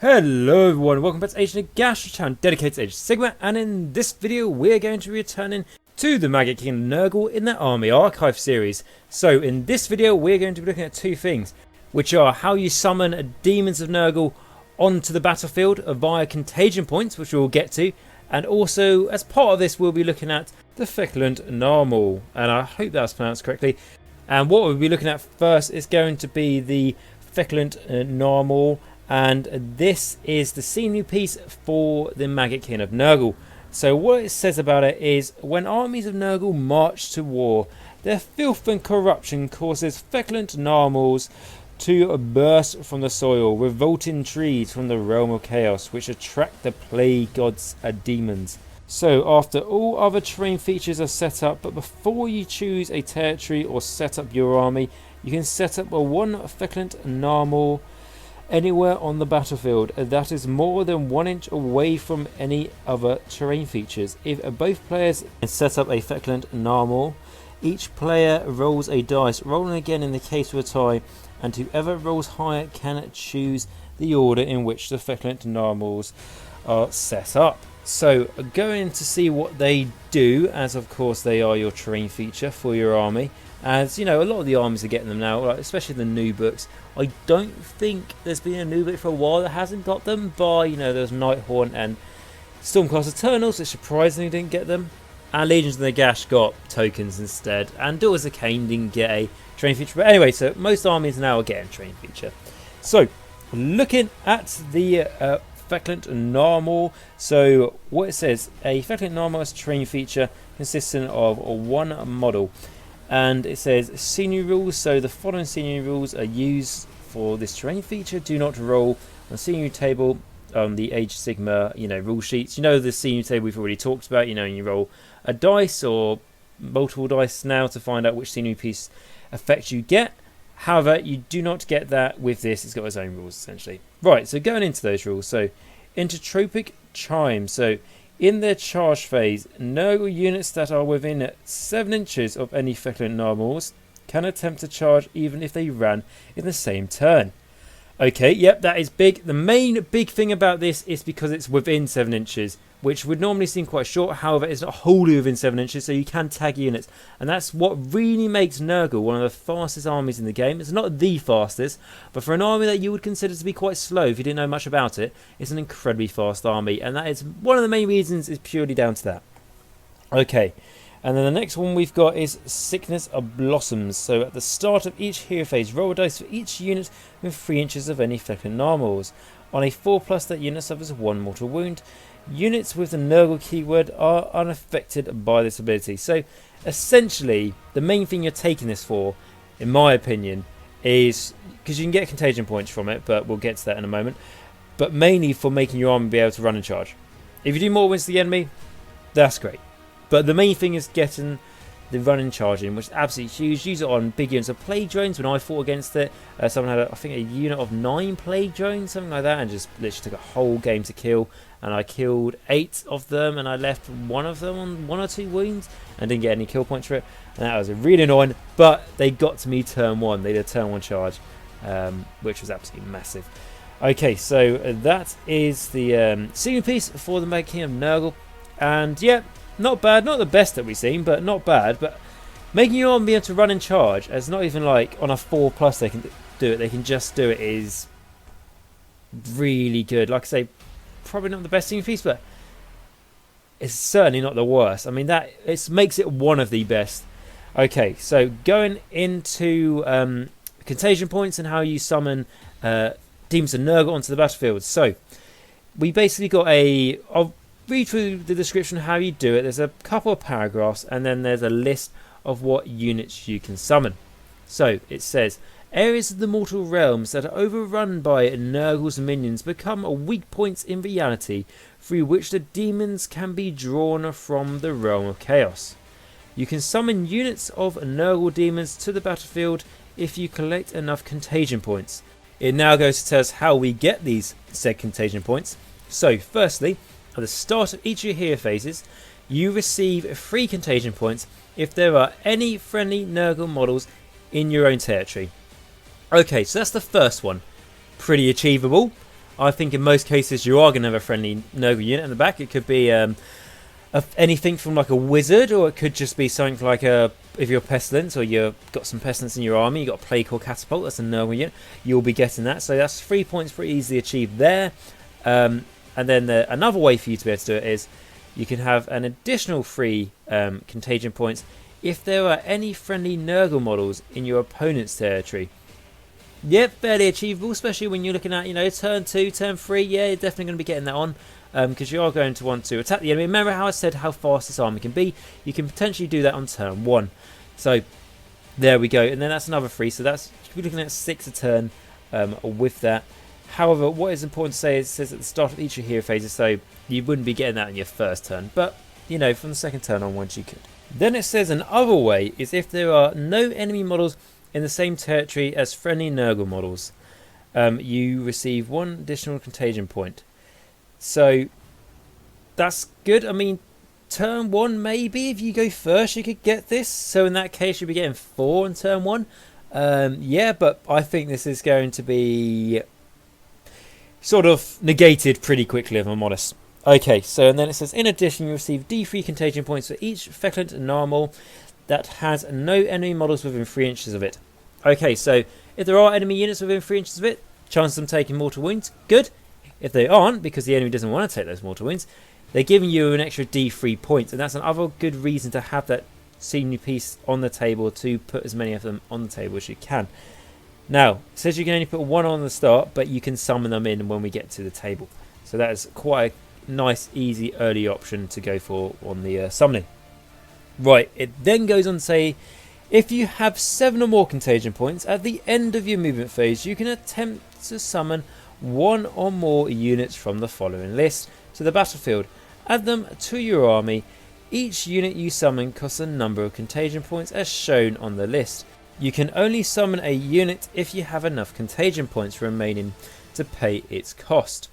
Hello everyone, welcome back to Agent Nagash, channel dedicated to Agent Sigmar, and in this video we're going to be returning to the Maggotkin Of Nurgle in their Army Archive series. So in this video we're going to be looking at two things, which are how you summon Demons of Nurgle onto the battlefield via contagion points, which we'll get to, and also as part of this we'll be looking at the Feculent Gnarlmaws, and I hope that's pronounced correctly. And what we'll be looking at first is going to be the Feculent Gnarlmaws. And this is the scenery piece for the Maggotkin of Nurgle. So what it says about it is, when armies of Nurgle march to war, their filth and corruption causes Feculent Gnarlmaws to burst from the soil, revolting trees from the realm of chaos, which attract the plague gods and demons. So after all other terrain features are set up, but before you choose a territory or set up your army, you can set up a one Feculent Gnarlmaws anywhere on the battlefield that is more than 1 inch away from any other terrain features. If both players set up a Feculent Gnarlmaws, each player rolls a dice, rolling again in the case of a tie, and whoever rolls higher can choose the order in which the Feculent Gnarlmaws are set up. So going to see what they do, as of course they are your terrain feature for your army. As you know, a lot of the armies are getting them now, like especially the new books. I don't think there's been a new book for a while that hasn't got them. By there's Nighthaunt and Stormcast Eternals, which surprisingly didn't get them. And Legions of Nagash got tokens instead. And Daughters of Cain didn't get a terrain feature. But anyway, so most armies now are getting a terrain feature. So looking at the Feculent Gnarlmaws, so what it says, a Feculent Gnarlmaws terrain feature consisting of one model. And it says scenery rules, so the following scenery rules are used for this terrain feature. Do not roll on scenery table on the Age Sigmar rule sheets. The scenery table we've already talked about, and you roll a dice or multiple dice now to find out which scenery piece effect you get. However, you do not get that with this. It's got its own rules essentially. Right, so going into those rules, so Intertropic Chime, so in their charge phase, Nurgle units that are within 7 inches of any Feculent Gnarlmaws can attempt to charge even if they ran in the same turn. Okay, yep, that is big. The main big thing about this is because it's within 7 inches, which would normally seem quite short. However, it's not wholly within 7 inches, so you can tag units. And that's what really makes Nurgle one of the fastest armies in the game. It's not the fastest, but for an army that you would consider to be quite slow if you didn't know much about it, it's an incredibly fast army. And that is one of the main reasons is purely down to that. Okay, and then the next one we've got is Sickness of Blossoms. So at the start of each hero phase, roll a dice for each unit within 3 inches of any Feculent Gnarlmaws. On a 4+, that unit suffers 1 mortal wound. Units with the Nurgle keyword are unaffected by this ability. So essentially, the main thing you're taking this for, in my opinion, is because you can get contagion points from it, but we'll get to that in a moment. But mainly for making your army be able to run and charge. If you do more wins to the enemy, that's great. But the main thing is getting the run and charging, which is absolutely huge. Use it on big units of plague drones. When I fought against it, someone had, I think, a unit of 9 plague drones, something like that, and just literally took a whole game to kill. And I killed 8 of them, and I left one of them on 1 or 2 wounds, and didn't get any kill points for it. And that was really annoying. But they got to me turn 1. They did a turn 1 charge, which was absolutely massive. Okay, so that is the scenery piece for the Maggotkin of Nurgle, and yeah. Not bad, not the best that we've seen, but not bad. But making your army be able to run and charge, as not even like on a 4+ they can do it, they can just do it, is really good. Like I say, probably not the best scenery piece, but it's certainly not the worst. I mean, that it makes it one of the best. Okay, so going into contagion points and how you summon Demons of Nurgle onto the battlefield. So we basically got I'll read through the description of how you do it. There's a couple of paragraphs, and then there's a list of what units you can summon. So it says, areas of the mortal realms that are overrun by Nurgle's minions become weak points in reality, through which the demons can be drawn from the realm of chaos. You can summon units of Nurgle demons to the battlefield if you collect enough contagion points. It now goes to tell us how we get these said contagion points. So firstly, at the start of each of your hero phases, you receive 3 contagion points if there are any friendly Nurgle models in your own territory. Okay, so that's the first one. Pretty achievable. I think in most cases you are going to have a friendly Nurgle unit in the back. It could be anything from like a wizard, or it could just be something like if you're pestilence, or you've got some pestilence in your army, you've got a plague or catapult, that's a Nurgle unit, you'll be getting that. So that's 3 points pretty easily achieved there. And then another way for you to be able to do it is you can have an additional 3 contagion points if there are any friendly Nurgle models in your opponent's territory. Yep, fairly achievable, especially when you're looking at, turn 2, turn 3. Yeah, you're definitely going to be getting that on, because you are going to want to attack the enemy. Remember how I said how fast this army can be? You can potentially do that on turn 1. So there we go, and then that's another 3. So that's, you're looking at 6 a turn with that. However, what is important to say is it says at the start of each of your hero phases, so you wouldn't be getting that in your first turn, but from the second turn onwards you could. Then it says another way is if there are no enemy models in the same territory as friendly Nurgle models, you receive 1 additional contagion point. So that's good. I mean, turn 1 maybe if you go first you could get this. So in that case you'll be getting 4 on turn 1. Yeah, but I think this is going to be sort of negated pretty quickly, if I'm honest. Okay, so and then it says in addition you receive D3 contagion points for each Feculent Gnarlmaw that has no enemy models within 3 inches of it. Okay, so if there are enemy units within 3 inches of it, chances of them taking mortal wounds, good. If they aren't, because the enemy doesn't want to take those mortal wounds, they're giving you an extra D3 points, and that's another good reason to have that senior piece on the table, to put as many of them on the table as you can. Now, it says you can only put 1 on the start, but you can summon them in when we get to the table. So that is quite a nice, easy, early option to go for on the summoning. Right, it then goes on to say, if you have 7 or more contagion points, at the end of your movement phase, you can attempt to summon 1 or more units from the following list to the battlefield. Add them to your army. Each unit you summon costs a number of contagion points as shown on the list. You can only summon a unit if you have enough contagion points remaining to pay its cost.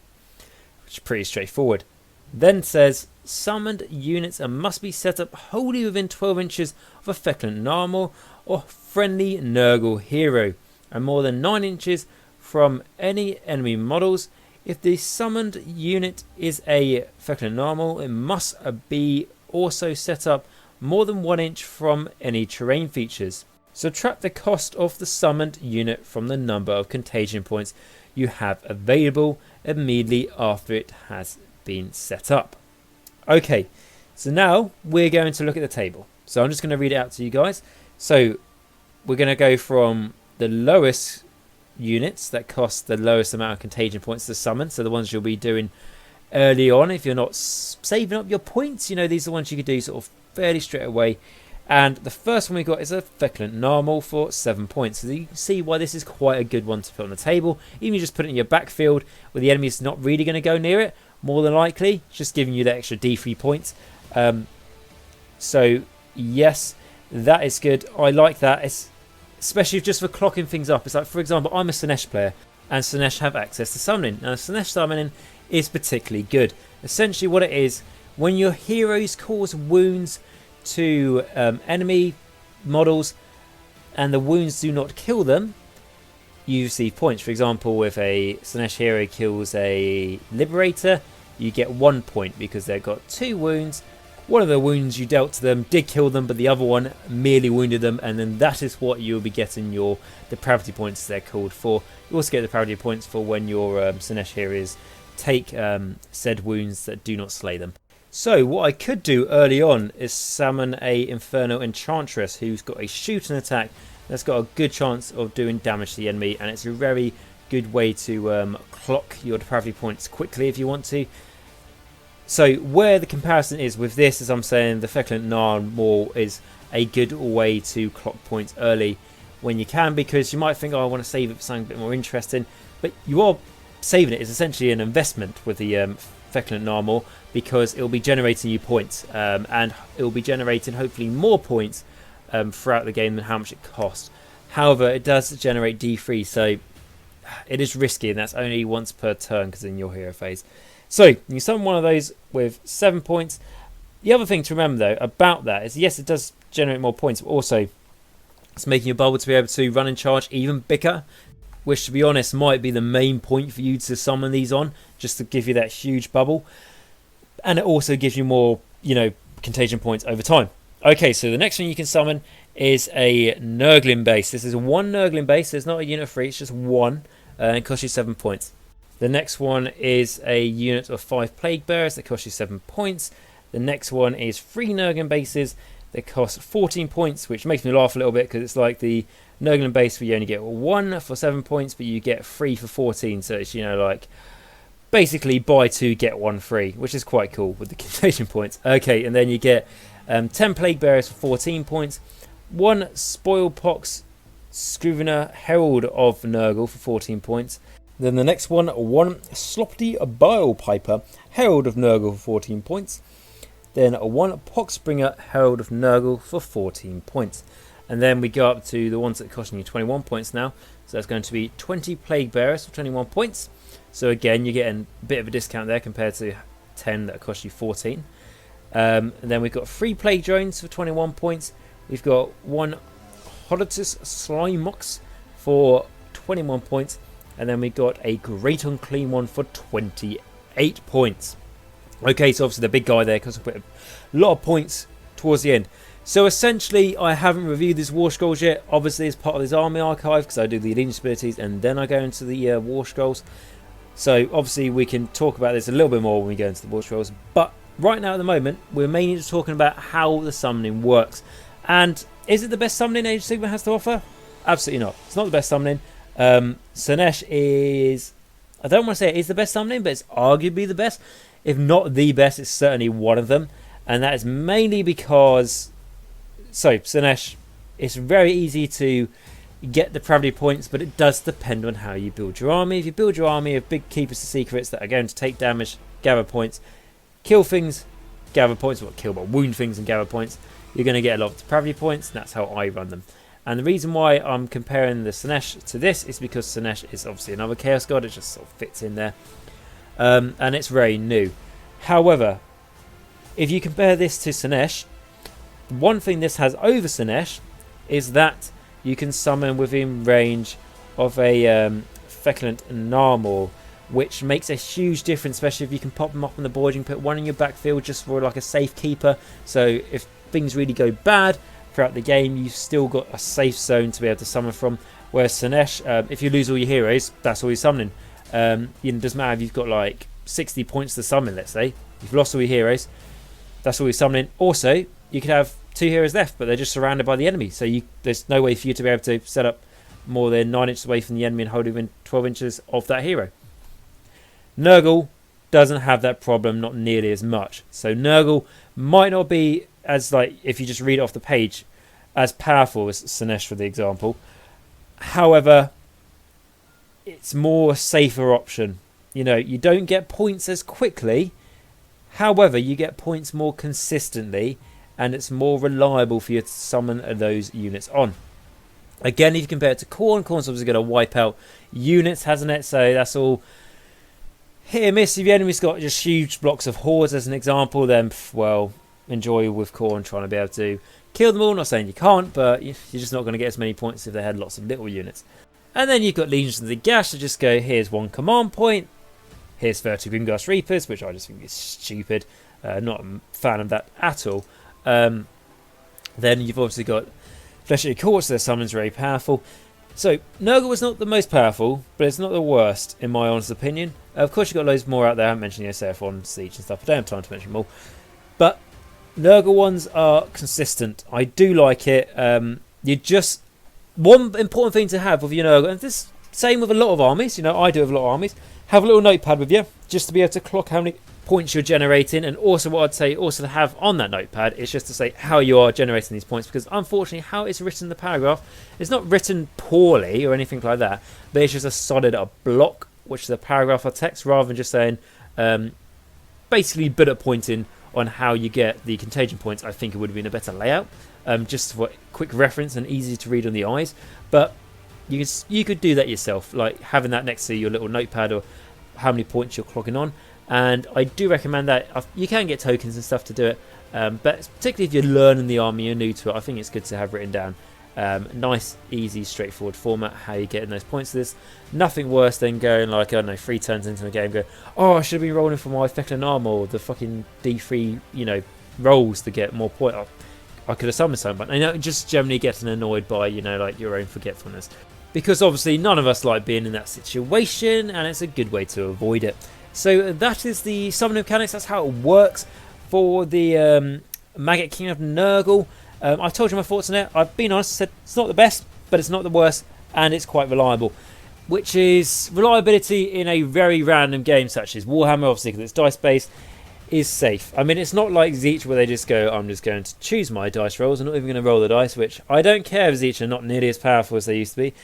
Which is pretty straightforward. Then says, summoned units must be set up wholly within 12 inches of a Feculent Gnarlmaw or friendly Nurgle hero, and more than 9 inches from any enemy models. If the summoned unit is a Feculent Gnarlmaw, it must be also set up more than 1 inch from any terrain features. Subtract the cost of the summoned unit from the number of contagion points you have available immediately after it has been set up. Okay, so now we're going to look at the table. So I'm just going to read it out to you guys. So we're going to go from the lowest units that cost the lowest amount of contagion points to summon. So the ones you'll be doing early on if you're not saving up your points. These are the ones you could do sort of fairly straight away. And the first one we got is a Feculent Gnarlmaw for 7 points. So you can see why this is quite a good one to put on the table. Even you just put it in your backfield where the enemy's not really going to go near it. More than likely, just giving you the extra D3 points. So yes, that is good. I like that. It's especially just for clocking things up. It's like, for example, I'm a Slaanesh player, and Slaanesh have access to summoning. Now, Slaanesh summoning is particularly good. Essentially, what it is, when your heroes cause wounds to enemy models, and the wounds do not kill them, you receive points. For example, if a Slaanesh hero kills a Liberator, you get 1 point because they've got 2 wounds. One of the wounds you dealt to them did kill them, but the other one merely wounded them, and then that is what you'll be getting your depravity points, they're called for. You also get depravity points for when your Slaanesh heroes take said wounds that do not slay them. So what I could do early on is summon a Infernal Enchantress who's got a shoot and attack that's got a good chance of doing damage to the enemy, and it's a very good way to clock your depravity points quickly if you want to. So where the comparison is with this, as I'm saying, the Feculent Gnarlmaw is a good way to clock points early when you can, because you might think, oh, I want to save it for something a bit more interesting, but you are saving it. It's essentially an investment with the Feculent Gnarlmaw, because it will be generating you points, and it will be generating hopefully more points throughout the game than how much it costs. However, it does generate D3, so it is risky, and that's only once per turn because in your hero phase. So you summon one of those with 7 points. The other thing to remember though about that is, yes, it does generate more points, but also it's making your bubble to be able to run and charge even bigger. which to be honest might be the main point for you to summon these on, just to give you that huge bubble. And it also gives you more, contagion points over time. Okay, so the next one you can summon is a Nerdling Base. This is one Nerdling Base. There's not a unit for each, just one, and it costs you 7 points. The next one is a unit of 5 Plague Bearers that costs you 7 points. The next one is 3 Nurgle Bases that cost 14 points, which makes me laugh a little bit because it's like the Nurgle Base where you only get 1 for 7 points, but you get 3 for 14. So it's, like basically buy 2, get 1 free, which is quite cool with the contagion points. Okay, and then you get 10 Plague Bearers for 14 points, 1 Spoilpox Scrivener Herald of Nurgle for 14 points. Then the next one, 1 Sloppy Bile Piper Herald of Nurgle for 14 points. Then 1 Poxbringer Herald of Nurgle for 14 points. And then we go up to the ones that are costing you 21 points now. So that's going to be 20 Plague Bearers for 21 points. So again, you're getting a bit of a discount there compared to 10 that cost you 14. And then we've got 3 Plague Drones for 21 points. We've got 1 Holotus Slimemox for 21 points. And then we got a Great Unclean one for 28 points. Okay, so obviously the big guy there costs a lot of points towards the end. So essentially, I haven't reviewed this War Scrolls yet. Obviously, it's part of this army archive because I do the allegiance abilities and then I go into the War Scrolls. So obviously, we can talk about this a little bit more when we go into the War Scrolls. But right now, at the moment, we're mainly just talking about how the summoning works. And is it the best summoning Age of Sigmar has to offer? Absolutely not. It's not the best summoning. Slaanesh is, I don't want to say it is the best summoning, but it's arguably the best. If not the best, it's certainly one of them. And that is mainly because, Slaanesh, it's very easy to get the depravity points, but it does depend on how you build your army. If you build your army of big keepers of secrets that are going to take damage, gather points, kill things, gather points, well, kill but wound things and gather points, you're going to get a lot of depravity points, and that's how I run them. And the reason why I'm comparing the Slaanesh to this is because Slaanesh is obviously another Chaos God. It just sort of fits in there. And it's very new. However, if you compare this to Slaanesh, one thing this has over Slaanesh is that you can summon within range of a Feculent Gnarlmaws, which makes a huge difference, especially if you can pop them up on the board. You can put one in your backfield just for like a safe keeper. So if things really go bad throughout the game, you've still got a safe zone to be able to summon from. Whereas Slaanesh, if you lose all your heroes, that's all you're summoning. It doesn't matter if you've got like 60 points to summon, let's say. You've lost all your heroes, that's all you're summoning. Also, you could have 2 heroes left, but they're just surrounded by the enemy. So there's no way for you to be able to set up more than 9 inches away from the enemy and hold within 12 inches of that hero. Nurgle doesn't have that problem, not nearly as much. So Nurgle might not be as, like, if you just read it off the page, as powerful as Slaanesh for the example. However, it's more a safer option. You don't get points as quickly. However, you get points more consistently, and it's more reliable for you to summon those units on. Again, if you compare it to Khorne, Khorne's obviously going to wipe out units, hasn't it? So that's all hit or miss. If your enemy's got just huge blocks of hordes as an example, then, well, enjoy with Khorne trying to be able to kill them all. Not saying you can't, but you're just not going to get as many points if they had lots of little units. And then you've got Legions of Nagash that just go, here's 1 command point, here's 30 Grimghast Reapers, which I just think is stupid. Not a fan of that at all. Then you've obviously got Fleshly Courts, their summons very powerful. So Nurgle was not the most powerful, but it's not the worst in my honest opinion. Of course you've got loads more out there. I haven't mentioned Seraphon, Siege and stuff. I don't have time to mention them all. But Nurgle ones are consistent. I do like it. One important thing to have with your Nurgle, and this same with a lot of armies, I do have a lot of armies, have a little notepad with you just to be able to clock how many points you're generating, and also what I'd say also to have on that notepad is just to say how you are generating these points, because unfortunately how it's written in the paragraph, it's not written poorly or anything like that, but it's just a solid block, which is a paragraph of text, rather than just saying basically bullet pointing on how you get the contagion points. I think it would have been a better layout, just for quick reference and easy to read on the eyes. But you could do that yourself, like having that next to your little notepad or how many points you're clocking on. And I do recommend that. You can get tokens and stuff to do it, but particularly if you're learning the army, you're new to it, I think it's good to have written down Nice, easy, straightforward format. How you getting those points to this? Nothing worse than going like, I don't know, 3 turns into a game, go, oh, I should have been rolling for my Feculent armor, the fucking D3, you know, rolls to get more points. I could have summoned something, but you know, just generally getting annoyed by, you know, like your own forgetfulness, because obviously none of us like being in that situation, and it's a good way to avoid it. So that is the summon mechanics. That's how it works for the Maggotkin of Nurgle. I've told you my thoughts on it. I've been honest, said it's not the best, but it's not the worst, and it's quite reliable, which is reliability in a very random game such as Warhammer, obviously because it's dice based, is safe. I mean, it's not like Tzeentch where they just go, I'm just going to choose my dice rolls. I'm not even going to roll the dice, which I don't care if Tzeentch are not nearly as powerful as they used to be.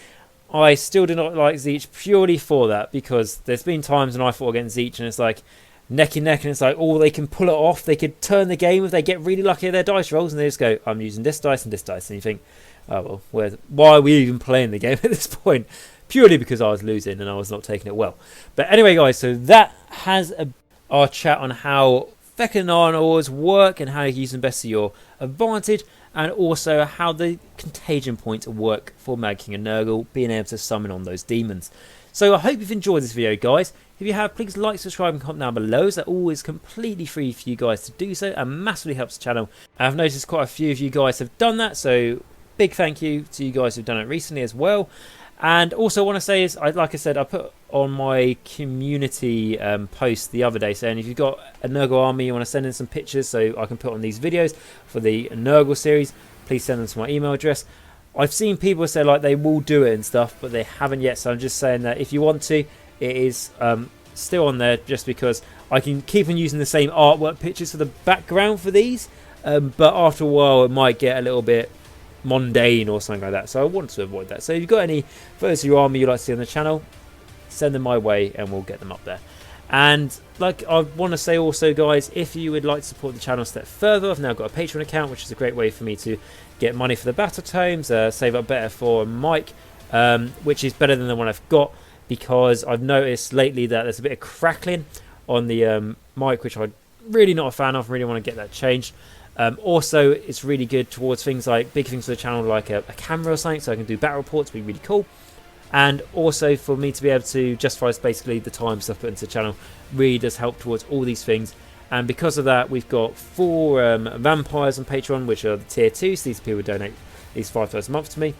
I still do not like Tzeentch purely for that, because there's been times when I fought against Tzeentch and it's like neck and neck, and it's like, oh, they can pull it off, they could turn the game if they get really lucky at their dice rolls, and they just go, I'm using this dice and this dice, and you think, oh well, why are we even playing the game at this point? Purely because I was losing and I was not taking it well. But anyway, guys, so that has our chat on how Feculent Gnarlmaws work and how you use them best to your advantage, and also how the contagion points work for Maggotkin of Nurgle, being able to summon on those demons. So I hope you've enjoyed this video, guys. If you have, please like, subscribe and comment down below. They're always completely free for you guys to do so, and massively helps the channel. I've noticed quite a few of you guys have done that, so big thank you to you guys who've done it recently as well. And also, what I want to say is, like I said, I put on my community post the other day saying if you've got a Nurgle army, you want to send in some pictures so I can put on these videos for the Nurgle series, please send them to my email address. I've seen people say like they will do it and stuff, but they haven't yet, so I'm just saying that if you want to, it is still on there, just because I can keep on using the same artwork pictures for the background for these, but after a while it might get a little bit mundane or something like that, so I want to avoid that. So if you've got any photos of your army you'd like to see on the channel, send them my way and we'll get them up there. And like I want to say also, guys, if you would like to support the channel a step further, I've now got a Patreon account, which is a great way for me to get money for the battle tomes, save up better for a mic, which is better than the one I've got, because I've noticed lately that there's a bit of crackling on the mic, which I'm really not a fan of. Really want to get that changed. Also, it's really good towards things like big things for the channel, like a camera or something, so I can do battle reports, be really cool. And also for me to be able to justify basically the time stuff put into the channel really does help towards all these things. And because of that, we've got 4 vampires on Patreon, which are the tier 2, so these people donate at least $5 a month to me.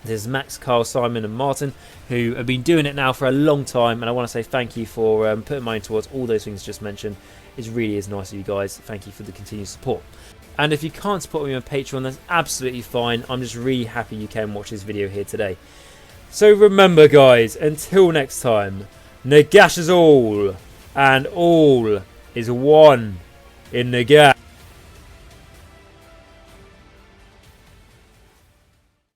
There's Max, Carl, Simon and Martin, who have been doing it now for a long time, and I want to say thank you for putting money towards all those things just mentioned. It really is nice of you guys. Thank you for the continued support. And if you can't support me on Patreon, that's absolutely fine. I'm just really happy you came and watched this video here today. So remember, guys, until next time, Nagash is all, and all is one in Nagash.